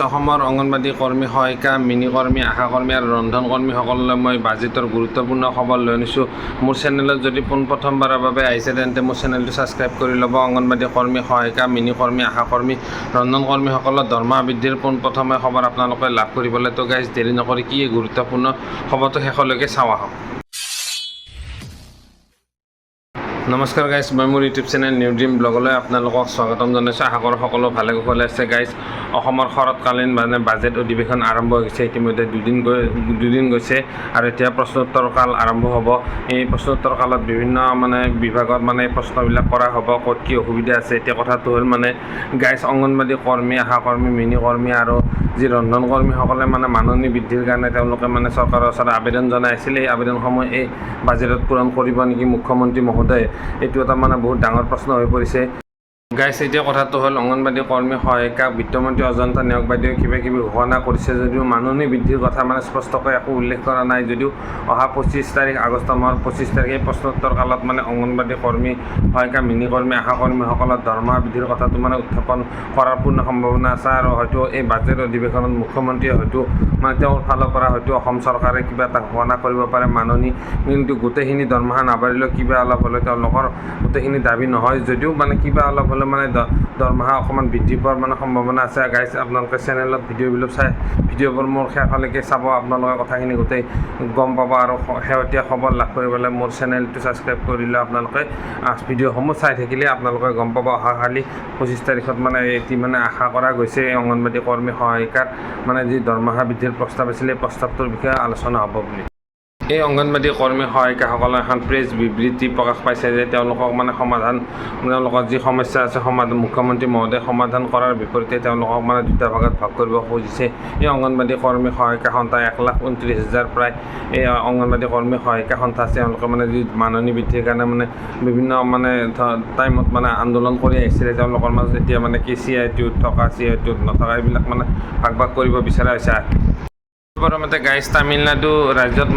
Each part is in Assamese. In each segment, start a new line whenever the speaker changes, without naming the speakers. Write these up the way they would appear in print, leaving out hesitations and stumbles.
অসমৰ অংগনবাড়ী কৰ্মী সহায়িকা মিনি কৰ্মী আশা কৰ্মী আৰু ৰন্ধন কৰ্মীসকললৈ মই বাজেটৰ গুৰুত্বপূৰ্ণ খবৰ লৈ আনিছোঁ। মোৰ চেনেলত যদি পোনপ্ৰথমবাৰৰ বাবে আহিছে তেন্তে মোৰ চেনেলটো ছাবস্ক্ৰাইব কৰি ল'ব। অংগনবাড়ী কৰ্মী সহায়িকা মিনি কৰ্মী আশা কৰ্মী ৰন্ধন কৰ্মীসকলৰ দৰমহা বৃদ্ধিৰ পোনপ্ৰথমে খবৰ আপোনালোকে লাভ কৰিবলৈ তো গাইজ দেৰি নকৰি কি গুৰুত্বপূৰ্ণ খবৰটো শেষলৈকে চাওঁ আহক। নমস্কাৰ গাইজ, মই মোৰ ইউটিউব চেনেল নিউ ড্ৰিম ব্লগলৈ আপোনালোকক স্বাগতম জনাইছোঁ। আশা কৰোঁ সকলো ভালে কুশলে আছে। গাইজ, অসমৰ শৰৎকালীন বাজেট অধিৱেশন আৰম্ভ হৈছে। ইতিমধ্যে দুদিন গৈছে আৰু এতিয়া প্ৰশ্নোত্তৰ কাল আৰম্ভ হ'ব। এই প্ৰশ্নোত্তৰ কালত বিভিন্ন বিভাগত প্ৰশ্নবিলাক কৰা হ'ব, ক'ত কি অসুবিধা আছে। এতিয়া কথাটো হ'ল গাইজ, অংগনবাড়ী কৰ্মী আশা কৰ্মী মিনি কৰ্মী আৰু যি ৰন্ধন কৰ্মীসকলে মাননি বৃদ্ধিৰ কাৰণে তেওঁলোকে চৰকাৰৰ ওচৰত আবেদন জনাই আছিলে। এই আবেদনসমূহ এই বাজেটত পূৰণ কৰিব নেকি মুখ্যমন্ত্ৰী মহোদয়ে, এইটো এটা বহুত ডাঙৰ প্ৰশ্ন হৈ পৰিছে। গাইজ, এতিয়া কথাটো হ'ল অংগনবাড়ী কৰ্মী সহায়িকা বিত্তমন্ত্ৰী অজন্তা নেওগ বাইদেৱে কিবা কিবি ঘোষণা কৰিছে যদিও মাননি বৃদ্ধিৰ কথা স্পষ্টকৈ একো উল্লেখ কৰা নাই। যদিও অহা 25 তাৰিখ আগষ্ট মাহৰ 25 তাৰিখে এই প্ৰশ্নোত্তৰ কালত অংগনবাড়ী কৰ্মী সহায়িকা মিনি কৰ্মী আশা কৰ্মীসকলৰ দৰমহা বৃদ্ধিৰ কথাটো উত্থাপন কৰাৰ পূৰ্ণ সম্ভাৱনা আছে। আৰু হয়তো এই বাজেট অধিৱেশনত মুখ্যমন্ত্ৰীয়ে হয়তো তেওঁৰ ফালৰ পৰা হয়তো অসম চৰকাৰে কিবা এটা ঘোষণা কৰিব পাৰে মাননি, কিন্তু গোটেইখিনি দৰমহা নাবাঢ়িলেও কিবা অলপ হ'লে তেওঁলোকৰ গোটেইখিনি দাবী নহয় যদিও কিবা অলপ হ'লে দৰমহা অকণমান বৃদ্ধি পোৱাৰ সম্ভাৱনা আছে। গাইজ, আপোনালোকে চেনেলত ভিডিঅ'বোৰ মোৰ শেষলৈকে চাব, আপোনালোকে কথাখিনি গোটেই গম পাব। আৰু শেহতীয়া খবৰ লাভ কৰিবলৈ মোৰ চেনেলটো ছাবস্ক্ৰাইব কৰিলে আপোনালোকে ভিডিঅ'সমূহ চাই থাকিলে আপোনালোকে গম পাব। অহাকালি 25 তাৰিখত এটি আশা কৰা গৈছে এই অংগনবাড়ী কৰ্মী সহায়িকাৰ যি দৰমহা বৃদ্ধিৰ প্ৰস্তাৱ আছিলে এই প্ৰস্তাৱটোৰ বিষয়ে আলোচনা হ'ব বুলি। এই অংগনবাড়ী কৰ্মী সহায়িকাসকলে এখন প্ৰেছ বিবৃতি প্ৰকাশ পাইছে যে তেওঁলোকক তেওঁলোকৰ যি সমস্যা আছে মুখ্যমন্ত্ৰী মহোদয়ে সমাধান কৰাৰ বিপৰীতে তেওঁলোকক দুটা ভাগত ভাগ কৰিব খুজিছে। এই অংগনবাড়ী কৰ্মী সহায়িকা সন্থা 1,29,000 প্ৰায় এই অংগনবাড়ী কৰ্মী সহায়িকা সন্থা আছে। তেওঁলোকে যি মাননি বৃদ্ধিৰ কাৰণে বিভিন্ন টাইমত আন্দোলন কৰি আহিছিলে। তেওঁলোকৰ মাজত এতিয়া কি CITUত থকা CITUত নথকা এইবিলাক ভাগ কৰিব বিচৰা হৈছে। প্ৰথমতে গাইজ, তামিলনাডু ৰাজ্যত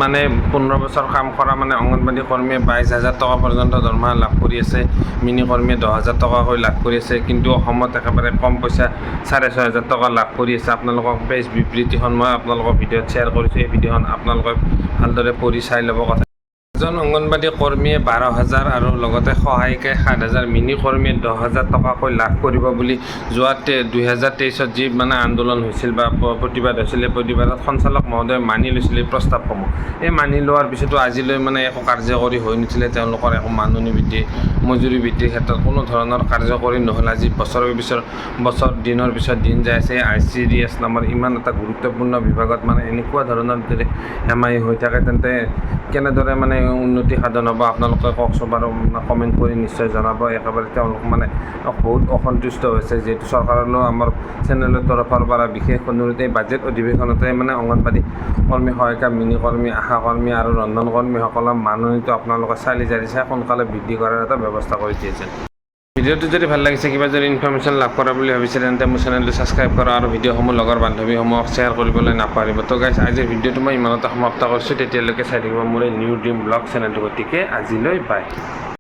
15 বছৰ কাম কৰা অংগনবাড়ী কৰ্মীয়ে 22,000 টকা পৰ্যন্ত দৰমহা লাভ কৰি আছে। মিনি কৰ্মীয়ে 10,000 টকাকৈ লাভ কৰি আছে। কিন্তু অসমত একেবাৰে কম পইচা 6,500 টকা লাভ কৰি আছে। আপোনালোকক প্ৰেছ বিবৃতিখন মই আপোনালোকৰ ভিডিঅ'ত শ্বেয়াৰ কৰিছোঁ। এই ভিডিঅ'খন আপোনালোকে ভালদৰে পঢ়ি চাই ল'ব। কথা এজন অংগনবাড়ী কৰ্মীয়ে 12,000 আৰু লগতে সহায়িকাই 7,000, মিনি কৰ্মীয়ে 10,000 টকাকৈ লাভ কৰিব বুলি যোৱা 2023ত যি আন্দোলন হৈছিল বা প্ৰতিবাদ হৈছিল, এই প্ৰতিবাদত সঞ্চালক মহোদয়ে মানি লৈছিল এই প্ৰস্তাৱসমূহ। এই মানি লোৱাৰ পিছতো আজিলৈ একো কাৰ্যকৰী হৈ নুঠিলে। তেওঁলোকৰ একো মাননি বৃদ্ধি মজুৰি বৃদ্ধিৰ ক্ষেত্ৰত কোনো ধৰণৰ কাৰ্যকৰী নহ'ল। আজি বছৰ দিনৰ পিছত দিন যাই আছে। ICDS নামৰ ইমান এটা গুৰুত্বপূৰ্ণ বিভাগত এনেকুৱা ধৰণৰ যদি হেমাহি হৈ থাকে তেন্তে কেনেদৰে উন্নতি সাধন হ'ব আপোনালোকে কওকচোন বাৰু, কমেণ্ট কৰি নিশ্চয় জনাব। একেবাৰে তেওঁলোক বহুত অসন্তুষ্ট হৈছে। যিহেতু চৰকাৰলৈও আমাৰ চেনেলৰ তৰফৰ পৰা বিশেষ অনুৰোধ, এই বাজেট অধিৱেশনতে অংগনবাড়ী কৰ্মী সহায়িকা মিনি কৰ্মী আশা কৰ্মী আৰু ৰন্ধন কৰ্মীসকলৰ মাননিটো আপোনালোকে চাই সোনকালে বৃদ্ধি কৰাৰ এটা ব্যৱস্থা কৰি দিয়েছে। ভিডিঅ'টো যদি ভাল লাগিছে, কিবা যদি ইনফৰমেশ্যন লাভ কৰা বুলি ভাবিছে তেন্তে মোৰ চেনেলটো ছাবস্ক্ৰাইব কৰা আৰু ভিডিঅ'সমূহ লগৰ বান্ধৱীসমূহক শ্বেয়াৰ কৰিবলৈ নাপাহৰিব। তো গাইজ, আজিৰ ভিডিঅ'টো মই ইমানতে সমাপ্ত কৰিছোঁ। তেতিয়ালৈকে চাই থাকিব মোৰ এই নিউ ড্ৰিম ব্লগ চেনেলটো। গতিকে আজিলৈ বাই।